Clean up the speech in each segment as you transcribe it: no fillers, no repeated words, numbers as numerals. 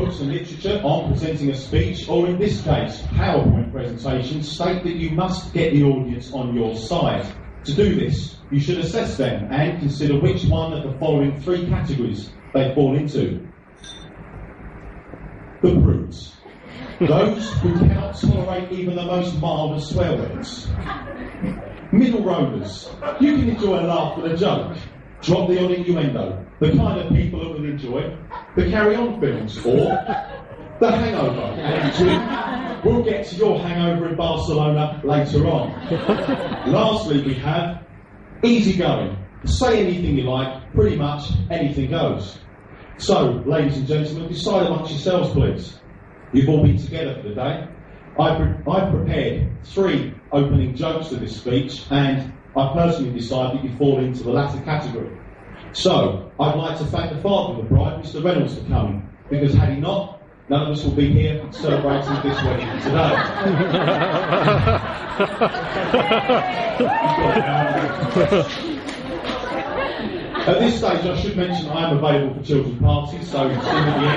books and literature on presenting a speech, or in this case, PowerPoint presentations, state that you must get the audience on your side. To do this, you should assess them and consider which one of the following three categories they fall into. The prudes. Those who cannot tolerate even the most mild of swear words. Middle rollers. You can enjoy a laugh and a joke. Drop the odd innuendo. The kind of people that will enjoy the carry-on films, or The Hangover. And Jim, we'll get to your hangover in Barcelona later on. Lastly, we have easygoing. Say anything you like, pretty much anything goes. So, ladies and gentlemen, decide amongst yourselves, please. You've all been together for the day. I've prepared 3 opening jokes for this speech, and I personally decided that you fall into the latter category. So, I'd like to thank the father of the bride, Mr. Reynolds, for coming, because had he not, none of us will be here celebrating this wedding today. At this stage, I should mention I am available for children's parties, so it's in at the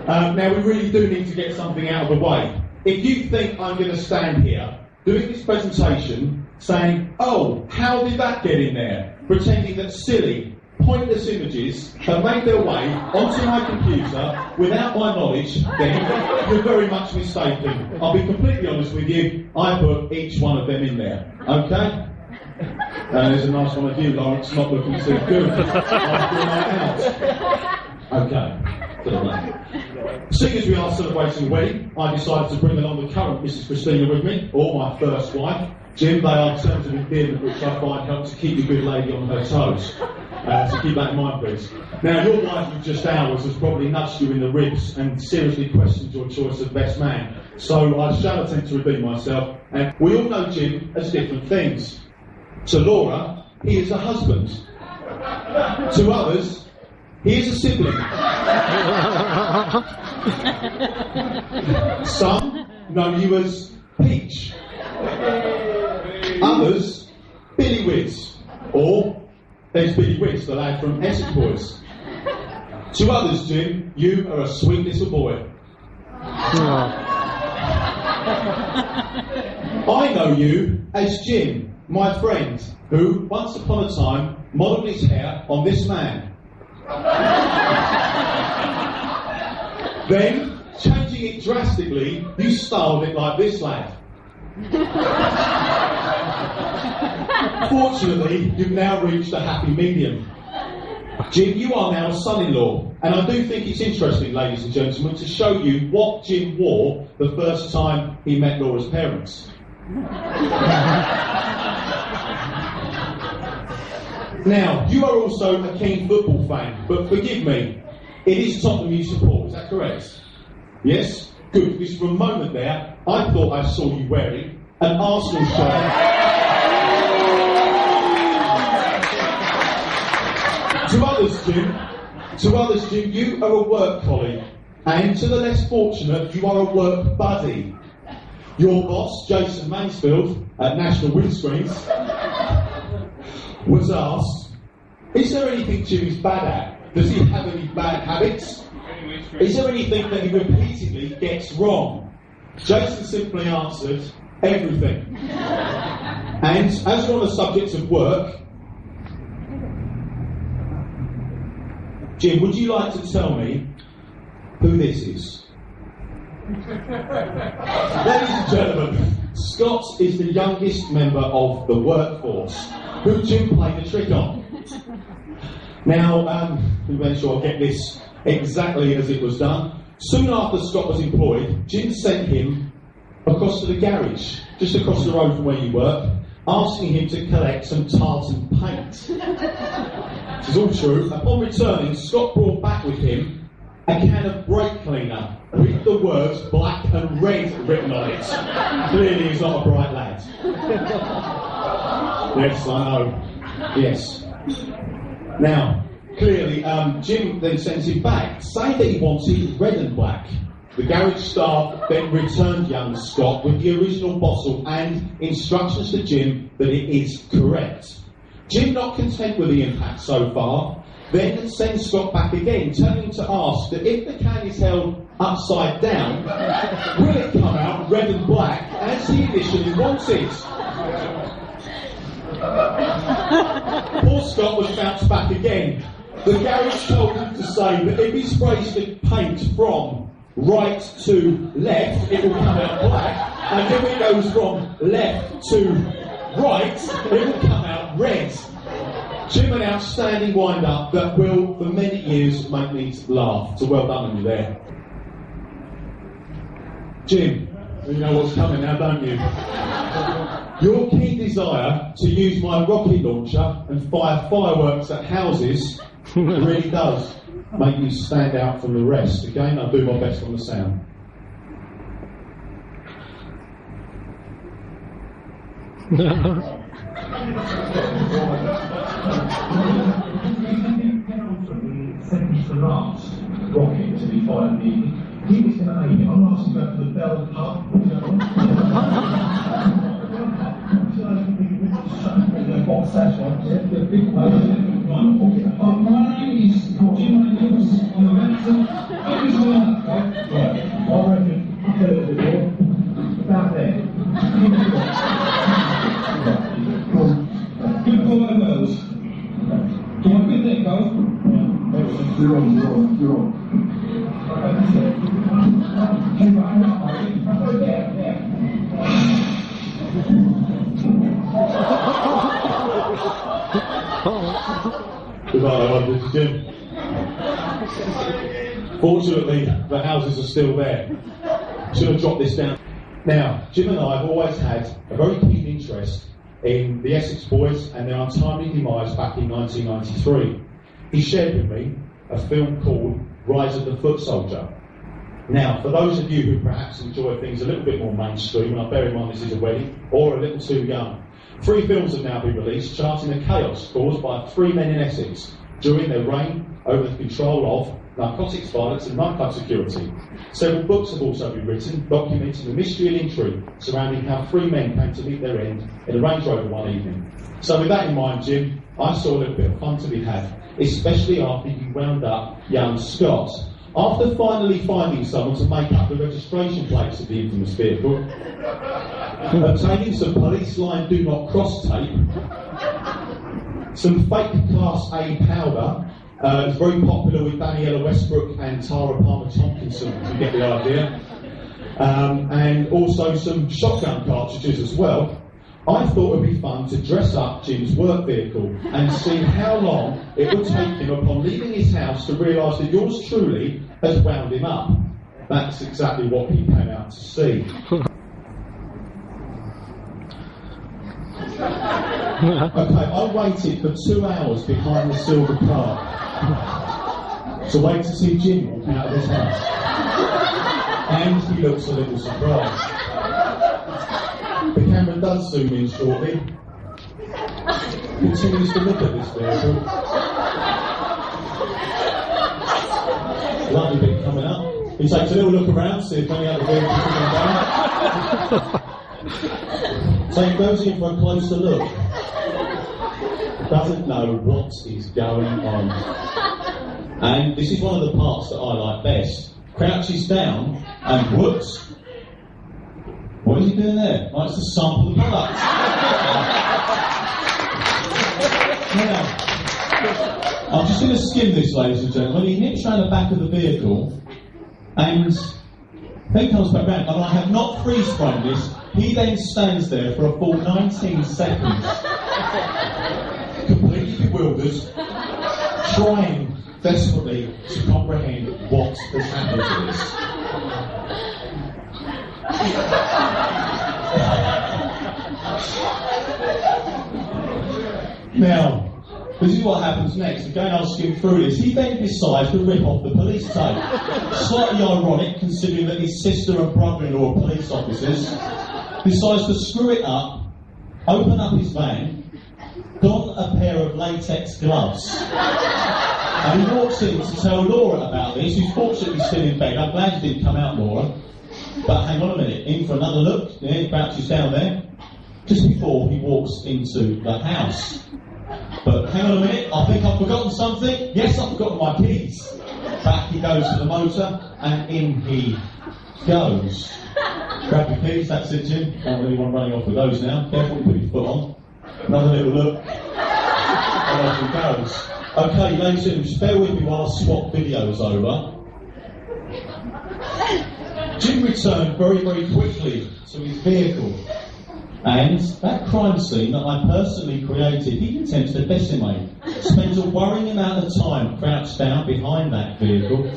end. Now, we really do need to get something out of the way. If you think I'm going to stand here doing this presentation saying, oh, how did that get in there? Pretending that silly, pointless images have made their way onto my computer without my knowledge, then you're very much mistaken. I'll be completely honest with you, I put each one of them in there, okay? And there's a nice one of you, Lawrence, not looking too good. I'll do my out. Okay. Seeing as we are celebrating a wedding, I decided to bring along the current Mrs. Christina with me, or my first wife. Jim, they are terms of endearment which I find help to keep the good lady on her toes. So keep that in mind, please. Now, your wife of just hours has probably nudged you in the ribs and seriously questioned your choice of best man. So I shall attempt to redeem myself. And we all know Jim as different things. To Laura, he is a husband. To others, he is a sibling. Some know you as Peach. Others, Billy Whiz. Or there's Billy Whiz, the lad from Essex Boys. To others, Jim, you are a sweet little boy. I know you as Jim, my friend, who, once upon a time, modelled his hair on this man. Then, changing it drastically, you styled it like this lad. Fortunately, you've now reached a happy medium. Jim, you are now a son-in-law, and I do think it's interesting, ladies and gentlemen, to show you what Jim wore the first time he met Laura's parents. Now, you are also a keen football fan, but forgive me, it is Tottenham you support, is that correct? Yes? Good, because for a moment there, I thought I saw you wearing an Arsenal shirt. To others, Jim, you are a work colleague, and to the less fortunate, you are a work buddy. Your boss, Jason Mansfield, at National Windscreens, was asked, is there anything Jim is bad at? Does he have any bad habits? Is there anything that he repeatedly gets wrong? Jason simply answered, everything. And as we're on the subject of work, Jim, would you like to tell me who this is? Ladies and gentlemen, Scott is the youngest member of the workforce, who Jim played the trick on. Now, we make sure I get this exactly as it was done. Soon after Scott was employed, Jim sent him across to the garage, just across the road from where you work, asking him to collect some tartan paint. This is all true. Upon returning, Scott brought back with him a can of brake cleaner with the words black and red written on it. Clearly he's not a bright lad. Yes, I know. Yes. Now, clearly, Jim then sends him back, saying that he wanted red and black. The garage staff then returned young Scott with the original bottle and instructions to Jim that it is correct. Jim, not content with the impact so far, then sends Scott back again, turning to ask that if the can is held upside down, will it come out red and black as he initially wanted? Poor Scott was bounced back again. The garage told him to say that if he sprays the paint from right to left, it will come out black, and if it goes from left to right, it will come out red. Jim, an outstanding wind-up that will, for many years, make me laugh. So well done on you there. Jim, you know what's coming now, don't you? Your keen desire to use my rocket launcher and fire fireworks at houses really does make me stand out from the rest. Again, I'll do my best on the sound. Seconds to last rocket to be fired in the evening. He was going to aim it. I'm asking about the Bell Pub. Box that one. The big one. My name is Jim Nichols. I'm a manager. I reckon I'll get a little bit more. About there. Good call by the girls. Do you want a good there, girls? You're on. Okay, that's it. Hang on, there. Good night, this is Jim. Fortunately, the houses are still there. Should have dropped this down. Now, Jim and I have always had a very keen interest in the Essex Boys and their untimely demise back in 1993. He shared with me a film called Rise of the Foot Soldier. Now, for those of you who perhaps enjoy things a little bit more mainstream, and I bear in mind this is a wedding, or a little too young, 3 films have now been released charting the chaos caused by 3 men in Essex during their reign over the control of narcotics violence and nightclub security. Several books have also been written documenting the mystery and intrigue surrounding how 3 men came to meet their end in a Range Rover one evening. So with that in mind, Jim, I saw a little bit of fun to be had, especially after you wound up young Scott. After finally finding someone to make up the registration plates of the infamous vehicle, obtaining some police line do not cross tape, some fake Class A powder, it's very popular with Daniela Westbrook and Tara Palmer-Tomkinson, if you get the idea, and also some shotgun cartridges as well. I thought it would be fun to dress up Jim's work vehicle and see how long it would take him upon leaving his house to realise that yours truly has wound him up. That's exactly what he came out to see. Okay, I waited for 2 hours behind the silver car to wait to see Jim walk out of his house. And he looks a little surprised. The camera does zoom in shortly. Continues to look at this vehicle. Lovely bit coming up. He takes a little look around, see if any other vehicles are coming down. So he goes in for a closer look. Doesn't know what is going on. And this is one of the parts that I like best. Crouches down and whoops. What is he doing there? Oh, it's to sample the product. Now, I'm just going to skim this, ladies and gentlemen. He nips round the back of the vehicle and then comes back round. And I have not freeze-framed this. He then stands there for a full 19 seconds, completely bewildered, trying desperately to comprehend what has happened to this. Now, this is what happens next. Again, I'll skim through this. He then decides to rip off the police tape. Slightly ironic, considering that his sister and brother-in-law are police officers. Decides to screw it up, open up his van, don a pair of latex gloves, and he walks in to tell Laura about this, who's fortunately still in bed. I'm glad you didn't come out, Laura. But hang on a minute, in for another look, yeah, he crouches down there, just before he walks into the house. But hang on a minute, I think I've forgotten something. Yes, I've forgotten my keys. Back he goes to the motor, and in he goes. Grab your keys, that's it, Jim. Don't want anyone running off with those now. Careful, you put your foot on. Another little look. And off he goes. Okay, ladies and gentlemen, just bear with me while I swap videos over. Jim returned very, very quickly to his vehicle. And that crime scene that I personally created, he intends to decimate. Spends a worrying amount of time crouched down behind that vehicle.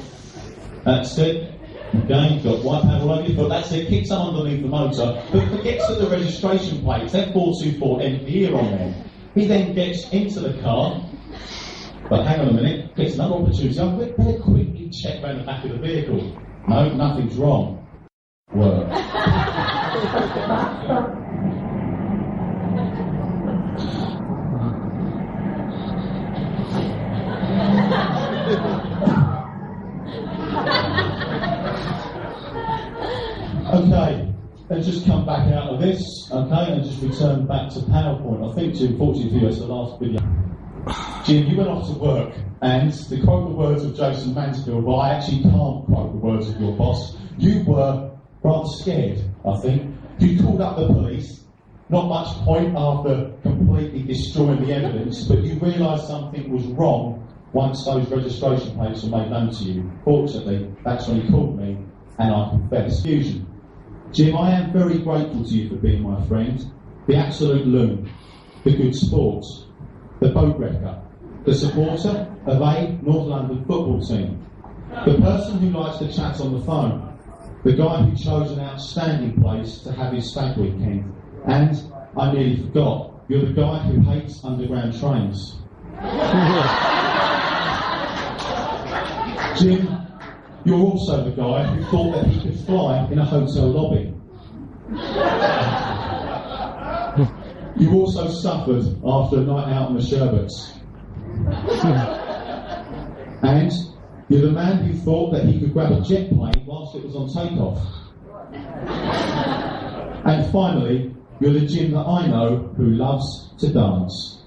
That's it. Again, got white pad all over your foot. That's it. Kicks up underneath the motor, but forgets that the registration plates, they're 424 MPE on there. He then gets into the car, but hang on a minute, gets another opportunity. I better quickly check around the back of the vehicle. No, nothing's wrong. Work. Okay, let's just come back out of this, okay, and just return back to PowerPoint. I think, Jim, fortunately for you, it's the last video. Jim, you went off to work, and to quote the words of Jason Mansfield, well, I actually can't quote the words of your boss, you were rather scared, I think. You called up the police, not much point after completely destroying the evidence, but you realised something was wrong once those registration plates were made known to you. Fortunately, that's when you called me, and I confess. Fusion. Jim, I am very grateful to you for being my friend, the absolute loon, the good sport, the boat wrecker, the supporter of a North London football team, the person who likes to chat on the phone, the guy who chose an outstanding place to have his stag weekend, and I nearly forgot, you're the guy who hates underground trains. Jim, you're also the guy who thought that he could fly in a hotel lobby. You also suffered after a night out on the sherbets. And you're the man who thought that he could grab a jet plane whilst it was on takeoff. And finally, you're the Jim that I know who loves to dance.